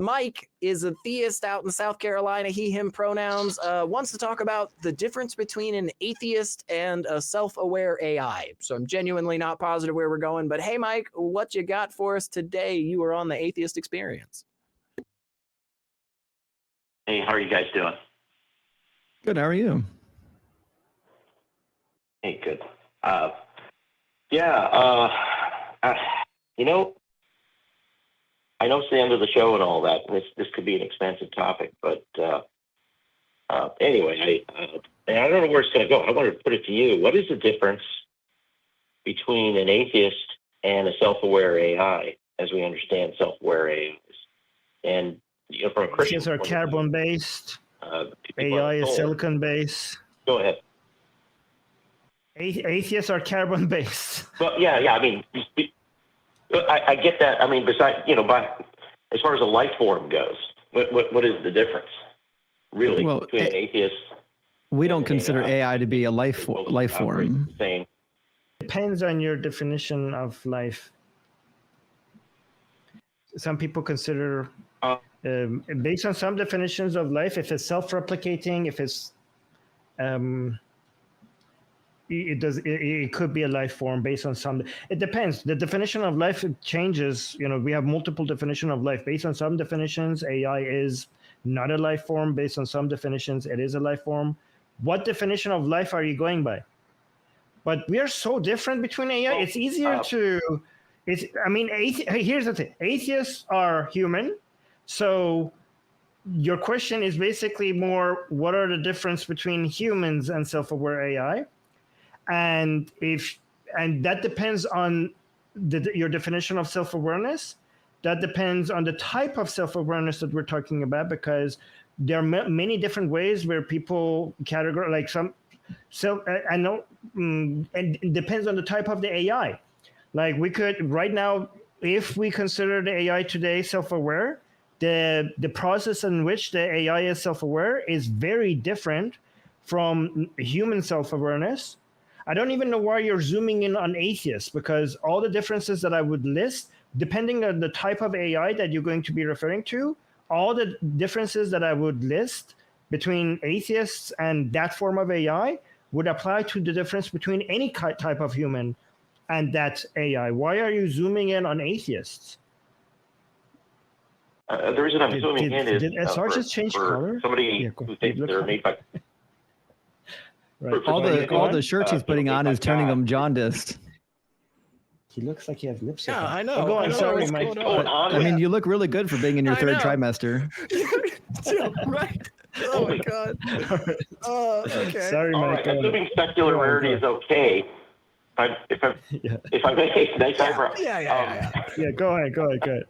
Mike is a theist out in South Carolina, he, him pronouns, wants to talk about the difference between an atheist and a self-aware AI. So I'm genuinely not positive where we're going, but hey, Mike, what you got for us today? You were on the Atheist Experience. Hey, how are you guys doing? Good, how are you? Hey, good. You know, I know it's the end of the show and all that. This could be an expensive topic, but anyway, I don't know where it's going to go. I wanted to put it to you. What is the difference between an atheist and a self-aware AI, as we understand self-aware AIs? And you know, from a Christian Atheists are carbon-based. AI is silicon-based. Go ahead. Atheists are carbon-based. Well, yeah. I mean, I get that. I mean, besides, you know, as far as a life form goes, what is the difference, really, between an atheist? We don't consider AI to be a life form. Same. Depends on your definition of life. Some people consider, based on some definitions of life, if it's self-replicating, if it's it could be a life form based on some. It depends. The definition of life changes. You know, we have multiple definitions of life. Based on some definitions, AI is not a life form. Based on some definitions, it is a life form. What definition of life are you going by? But we are so different between AI. It's easier to. I mean, here's the thing. Atheists are human, so your question is basically more: what are the difference between humans and self-aware AI? And that depends on your definition of self-awareness. That depends on the type of self-awareness that we're talking about, because there are many different ways where people categorize, like some I know, and it depends on the type of the AI. Like we could right now, if we consider the AI today self-aware, the process in which the AI is self-aware is very different from human self-awareness. I don't even know why you're zooming in on atheists, because all the differences that I would list, depending on the type of AI that you're going to be referring to, all the differences that I would list between atheists and that form of AI would apply to the difference between any type of human and that AI. Why are you zooming in on atheists? The reason I'm zooming in is did SR just change color? Somebody who thinks they're made by. Right. All the shirts he's putting on is turning him jaundiced. He looks like he has lipstick. Yeah, on. I know. Go on, sorry, Mike. I mean, you look really good for being in your third trimester. Yeah, right. Oh my God. Okay. Sorry, Mike. Right. Assuming secular rarity is okay. If I may, nice eyebrow. Yeah, go ahead.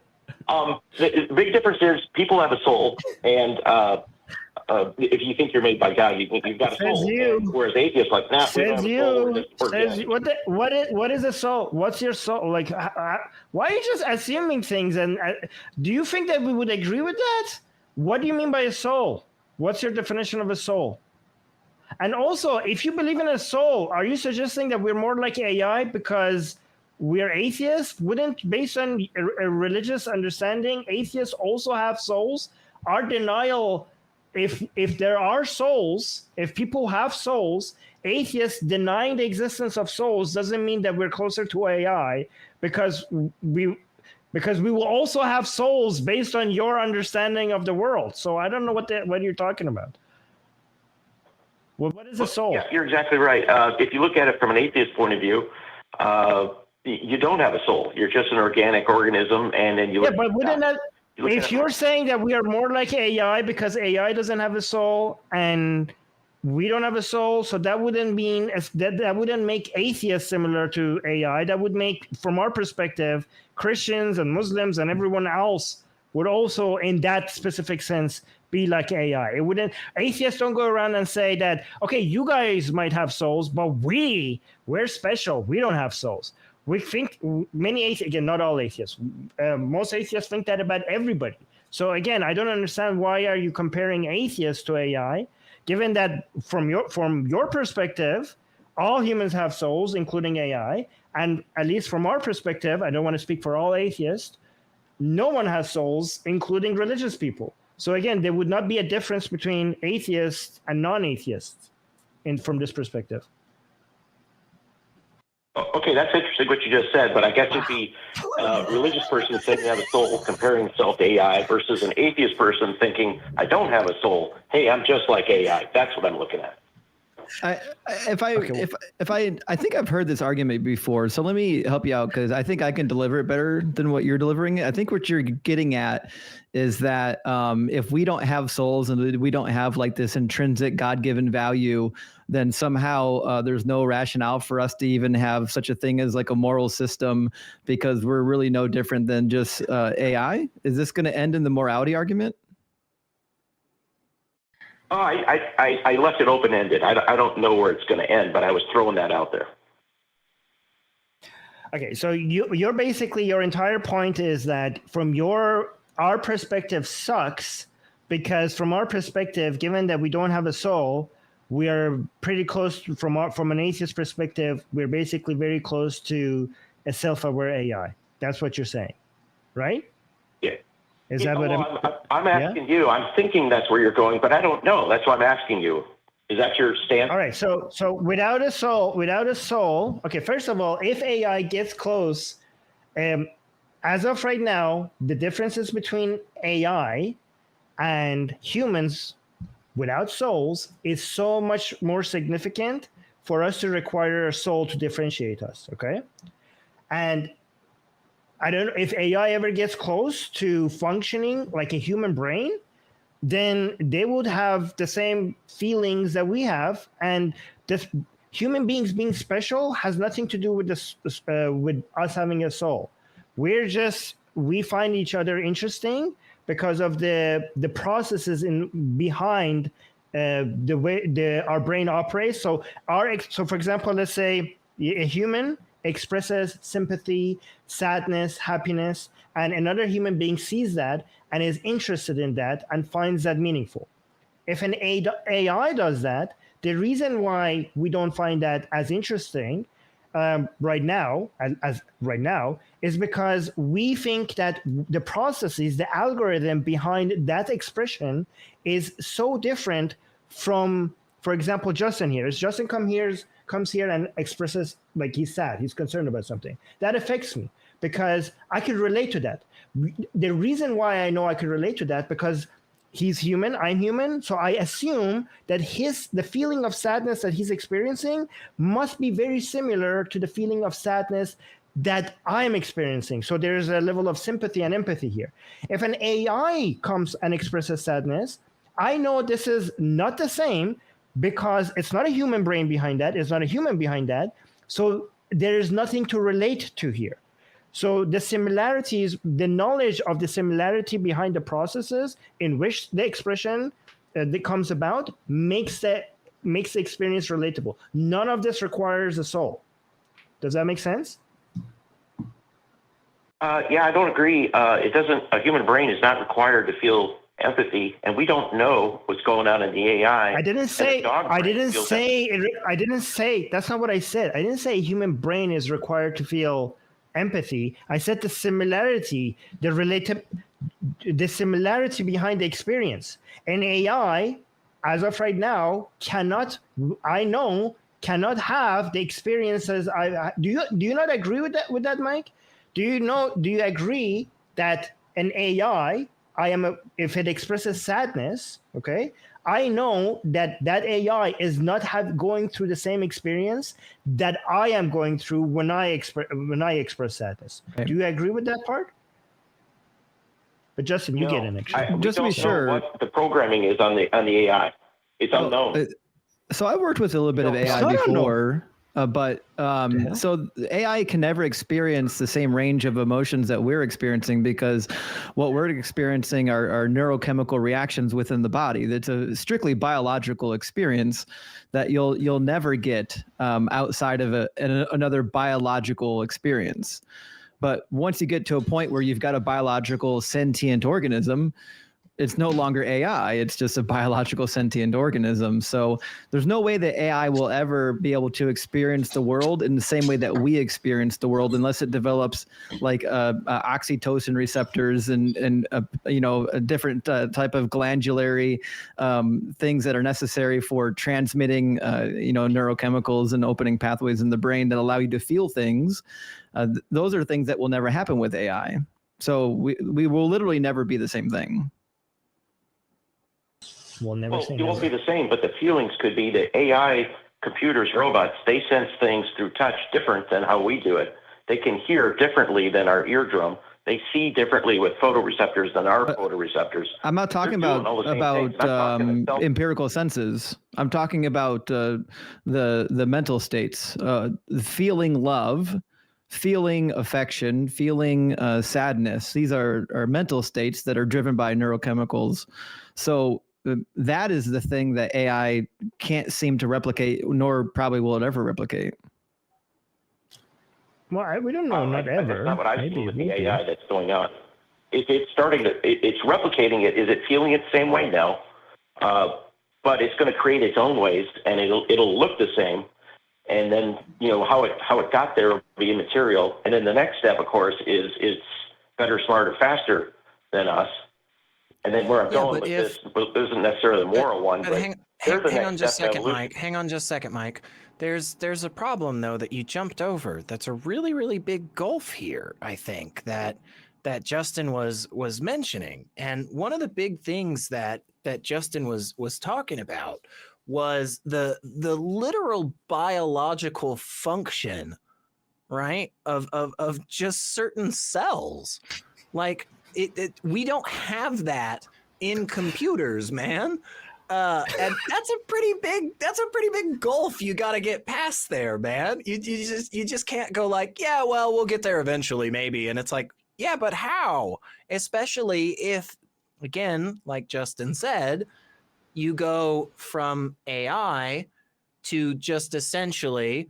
The big difference is people have a soul, and if you think you're made by God, you've got a soul. Whereas atheists, like, nah, we don't have a soul. Says you. What is a soul? What's your soul? Like, why are you just assuming things? And do you think that we would agree with that? What do you mean by a soul? What's your definition of a soul? And also, if you believe in a soul, are you suggesting that we're more like AI because we're atheists? Wouldn't, based on a religious understanding, atheists also have souls? Our denial, if there are souls, if people have souls, atheists denying the existence of souls doesn't mean that we're closer to AI, because we will also have souls based on your understanding of the world. So I don't know what you're talking about. Well, what is a soul? Yeah, you're exactly right. If you look at it from an atheist point of view, you don't have a soul. You're just an organic organism, and then you. Yeah, but wouldn't that? If you're saying that we are more like AI because AI doesn't have a soul and we don't have a soul, so that wouldn't mean that wouldn't make atheists similar to AI. That would make, from our perspective, Christians and Muslims and everyone else would also, in that specific sense, be like AI. It wouldn't. Atheists don't go around and say that, okay, you guys might have souls, but we're special. We don't have souls. We think many atheists, again, not all atheists, most atheists think that about everybody. So again, I don't understand, why are you comparing atheists to AI, given that from your perspective, all humans have souls, including AI, and at least from our perspective, I don't want to speak for all atheists, no one has souls, including religious people. So again, there would not be a difference between atheists and non-atheists from this perspective. Okay, that's interesting what you just said, but I guess it'd be a religious person saying they have a soul comparing themselves to AI versus an atheist person thinking, I don't have a soul. Hey, I'm just like AI. That's what I'm looking at. I think I've heard this argument before, so let me help you out because I think I can deliver it better than what you're delivering. I think what you're getting at is that if we don't have souls and we don't have like this intrinsic God-given value, then somehow there's no rationale for us to even have such a thing as like a moral system because we're really no different than just AI. Is this going to end in the morality argument? Oh, I left it open-ended. I don't know where it's going to end, but I was throwing that out there. Okay, so you're basically, your entire point is that from our perspective sucks because from our perspective, given that we don't have a soul, we are pretty close from an atheist perspective. We're basically very close to a self-aware AI. That's what you're saying, right? Yeah. Is that what I'm asking you? I'm thinking that's where you're going, but I don't know. That's why I'm asking you. Is that your stance? All right. So without a soul. Okay. First of all, if AI gets close, as of right now, the differences between AI and humans without souls is so much more significant for us to require a soul to differentiate us. Okay. And I don't know if AI ever gets close to functioning like a human brain, then they would have the same feelings that we have. And this human beings being special has nothing to do with this, with us having a soul. We find each other interesting because of the processes behind the way our brain operates. So for example, let's say a human expresses sympathy, sadness, happiness, and another human being sees that and is interested in that and finds that meaningful. If an AI does that, the reason why we don't find that as interesting right now is because we think that the processes, the algorithm behind that expression is so different from, for example, Justin here. Justin comes here and expresses like he's sad, he's concerned about something. That affects me because I can relate to that. The reason why I know I can relate to that because he's human, I'm human, so I assume that the feeling of sadness that he's experiencing must be very similar to the feeling of sadness that I'm experiencing. So there's a level of sympathy and empathy here. If an AI comes and expresses sadness, I know this is not the same because it's not a human brain behind that. It's not a human behind that. So there is nothing to relate to here. So the similarities, the knowledge of the similarity behind the processes in which the expression that comes about makes the experience relatable. None of this requires a soul. Does that make sense? Yeah, I don't agree. A human brain is not required to feel empathy, and we don't know what's going on in the AI. I didn't say that's not what I said. I didn't say a human brain is required to feel empathy. I said the similarity, the similarity behind the experience. An AI, as of right now, cannot have the experiences do you not agree with that, Mike? Do you agree that an AI, if it expresses sadness, okay, I know that AI is not going through the same experience that I am going through when I express sadness. Okay. Do you agree with that part? But Justin, you get in actually. Just to be sure, what the programming is on the AI. It's unknown. So I worked with a little bit of AI before. So AI can never experience the same range of emotions that we're experiencing because what we're experiencing are neurochemical reactions within the body. That's a strictly biological experience that you'll never get outside of another biological experience. But once you get to a point where you've got a biological sentient organism, it's no longer AI. It's just a biological sentient organism. So there's no way that AI will ever be able to experience the world in the same way that we experience the world, unless it develops like oxytocin receptors and a different type of glandulary things that are necessary for transmitting neurochemicals and opening pathways in the brain that allow you to feel things. Those are things that will never happen with AI. So we will literally never be the same thing. We'll never say it won't never. be the same, but the feelings could be that AI, computers, robots, they sense things through touch different than how we do it. They can hear differently than our eardrum. They see differently with photoreceptors than our photoreceptors. I'm not talking about empirical senses. I'm talking about the mental states, feeling love, feeling affection, feeling sadness. These are mental states that are driven by neurochemicals. So that is the thing that AI can't seem to replicate, nor probably will it ever replicate. Well, we don't know, not ever. That's not what I've seen with the AI that's going on. It's starting to, it's replicating it. Is it feeling it the same way? No. But it's going to create its own ways, and it'll look the same. And then, how it got there will be immaterial. And then the next step, of course, is it's better, smarter, faster than us. And then where I'm going with this isn't necessarily the moral one. But hang on just a second, Mike. Hang on just a second, Mike. There's a problem, though, that you jumped over. That's a really, really big gulf here, I think, that Justin was mentioning. And one of the big things that Justin was talking about was the literal biological function, right, of just certain cells. Like we don't have that in computers, man. And that's a pretty big gulf you got to get past there, man. You just can't go like, yeah, well, we'll get there eventually, maybe. And it's like, yeah, but how? Especially if, again, like Justin said, you go from AI to just essentially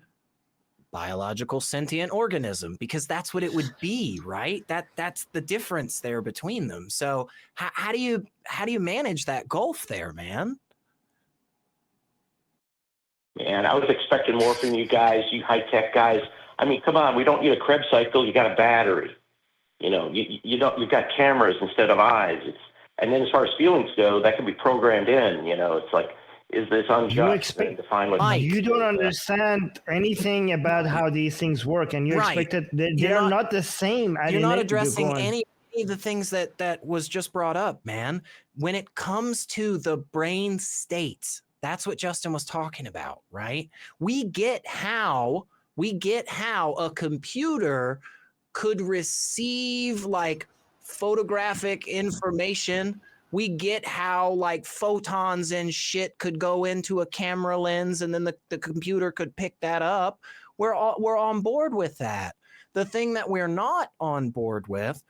biological sentient organism, because that's what it would be, right? That's the difference there between them. So how do you manage that gulf there, man? Man, I was expecting more from you guys, you high-tech guys. I mean, come on, we don't need a Krebs cycle. You got a battery. You've got cameras instead of eyes. And then as far as feelings go, that can be programmed in. It's like, is this unjust? You don't understand anything about how these things work, and you expect that they're not the same. You're not addressing any of the things that was just brought up, man. When it comes to the brain states, that's what Justin was talking about, right? We get how a computer could receive like photographic information. We get how like photons and shit could go into a camera lens, and then the computer could pick that up. We're on board with that. The thing that we're not on board with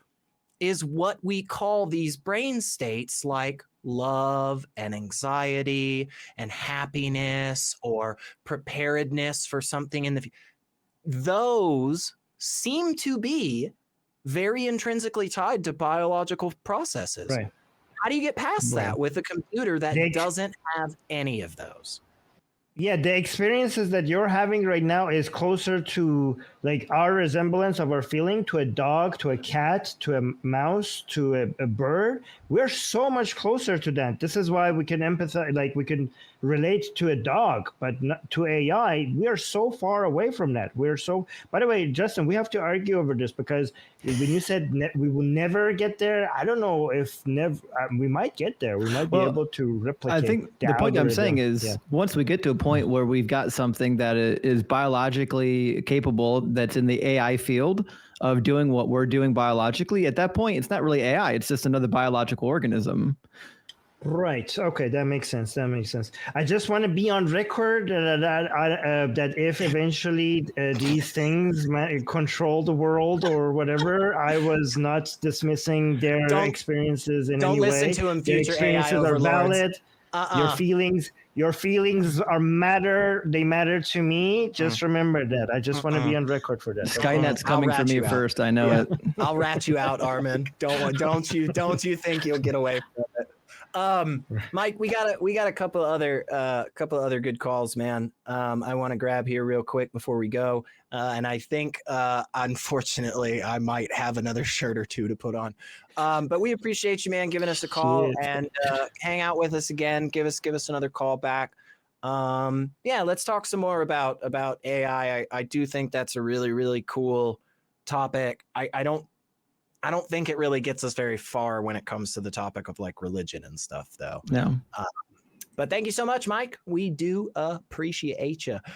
is what we call these brain states, like love and anxiety and happiness or preparedness for something in the future. Those seem to be very intrinsically tied to biological processes. Right. How do you get past that with a computer that doesn't have any of those? Yeah, the experiences that you're having right now is closer to like our resemblance of our feeling to a dog, to a cat, to a mouse, to a bird. We're so much closer to that. This is why we can empathize, like we can relate to a dog, but not to AI. We are so far away from that. By the way, Justin, we have to argue over this, because when you said we will never get there, I don't know if we might get there. We might be able to replicate. I think the point I'm saying is once we get to a point where we've got something that is biologically capable, that's in the AI field of doing what we're doing biologically, at that point, it's not really AI. It's just another biological organism. Right. Okay. That makes sense. I just want to be on record that if eventually these things control the world or whatever, I was not dismissing their experiences in any way. Don't listen to them, future experiences AI are overlords. Valid. Your feelings are matter. They matter to me. Just remember that. I just want to be on record for that. Skynet's coming for me first. I know it. I'll rat you out, Armin. Don't you think you'll get away from it? Mike, we got a couple other good calls, man. I want to grab here real quick before we go. And I think, unfortunately, I might have another shirt or two to put on. But we appreciate you, man, giving us a call and hang out with us again. Give us another call back. Yeah, let's talk some more about AI. I do think that's a really, really cool topic. I don't think it really gets us very far when it comes to the topic of like religion and stuff, though. No. But thank you so much, Mike. We do appreciate you.